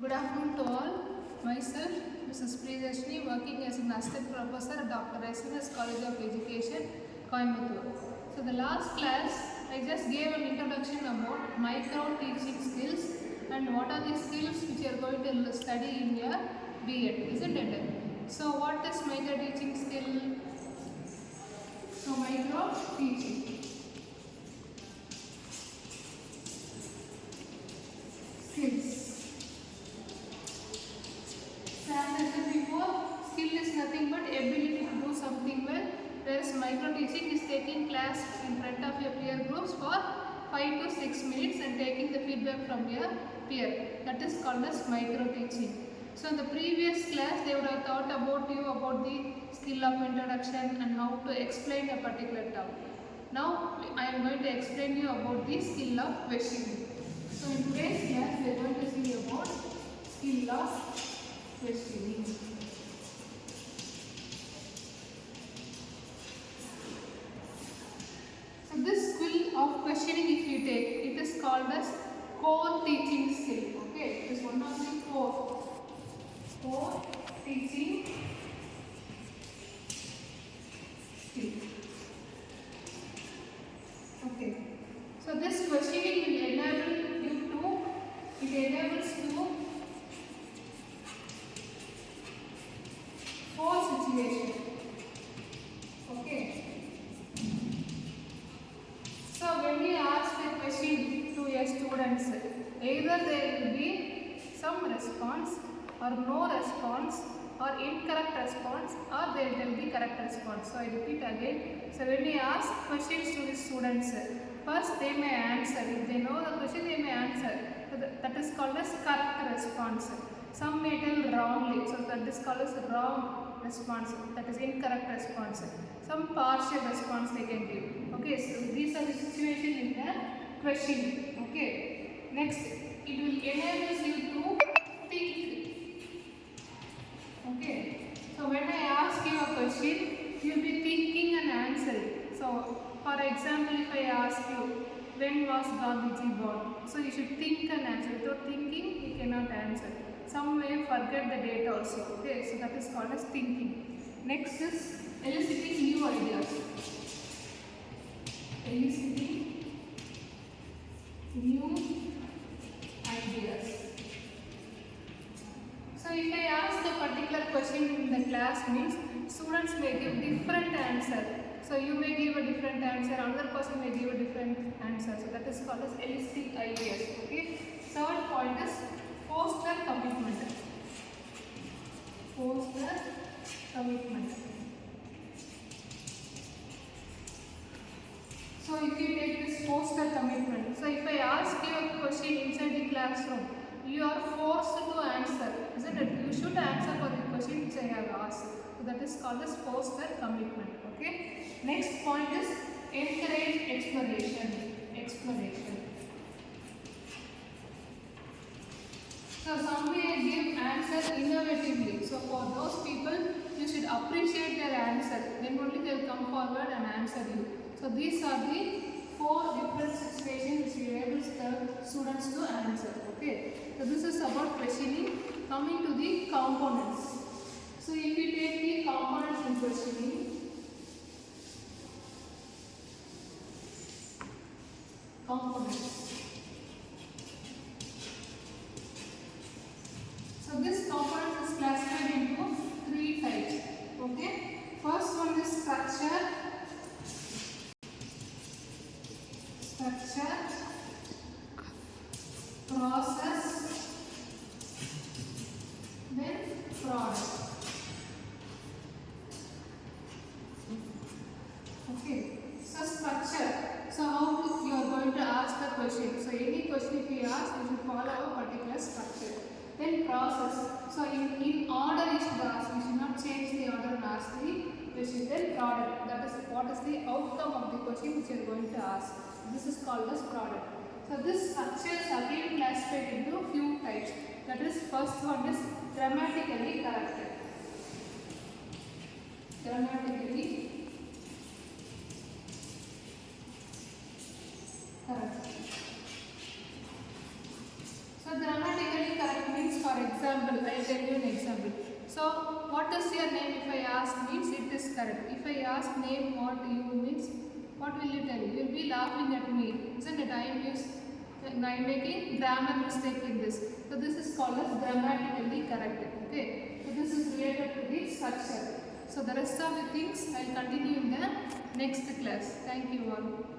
Good afternoon to all. Myself, Mrs. Priyadharshini, working as an assistant professor at Dr. SNS College of Education, Coimbatore. So the last class, I just gave an introduction about micro teaching skills and what are the skills which you are going to study in your B.Ed, isn't it? So what is micro teaching skill? So micro teaching skills. As I said before, skill is nothing but ability to do something well, whereas micro teaching is taking class in front of your peer groups for 5 to 6 minutes and taking the feedback from your peer. That is called as micro teaching. So in the previous class, they would have taught about you about the skill of introduction and how to explain a particular term. Now I am going to explain you about the skill of questioning. So in today's class, we are going to see about skill of questioning. So this skill of questioning, if you take, it is called as core teaching skill. Okay, it is one of the core teaching skill. Okay, so this questioning will enable you to, it enables to situation. Okay. So when we ask a question to your students, either there will be some response or no response or incorrect response, or there will be correct response. So I repeat again. So when we ask questions to the students, first they may answer. If they know the question, they may answer. So that is called as correct response. Some may tell wrongly, so that is called as wrong response, that is incorrect response. Some partial response they can give. Okay, so these are the situations in the question. Okay, next, it will enable you to think. Okay, so when I ask you a question, you will be thinking and answering. So for example, if I ask you, when was Gandhiji born? So you should think and answer. Without thinking, you cannot answer. Some may forget the date also. Okay, so that is called as thinking. Next is eliciting new ideas. Eliciting new ideas. So if I ask a particular question in the class, means students may give different answer. So you may give a different answer, another person may give a different answer. So that is called as eliciting ideas. Okay. Third point is foster commitment. Foster commitment. So if you take this foster commitment, so if I ask you a question inside the classroom, you are forced to answer, isn't it? You should answer for the question which I have asked. So that is called as foster commitment. Okay. Next point is encourage exploration. Exploration. So some may give answer innovatively. So for those people, you should appreciate their answer. Then only they will come forward and answer you. So these are the 4 different situations which enables the students to answer. Okay. So this is about questioning. Coming to the components. So if you take the components in questioning, components. So this component is classified into 3 types. Okay. First one is structure. Structure, process, then product. Okay. So structure. So how you are going to ask the question. So any question if you ask, you should follow a particular structure. Then process. So in order you should ask. You should not change the order and ask the question. Then product. That is what is the outcome of the question which you are going to ask. This is called as product. So this structure is again classified into few types. That is, first one is grammatically correct. Grammatically correct. So grammatically correct means, for example, I will tell you an example. So, what is your name? If I ask means it is correct. If I ask name what you means, what will you tell? You will be laughing at me, isn't it? I am making grammar mistake in this. So this is called as grammatically correct. Okay. So this is related to the structure. So the rest of the things I will continue in the next class. Thank you all.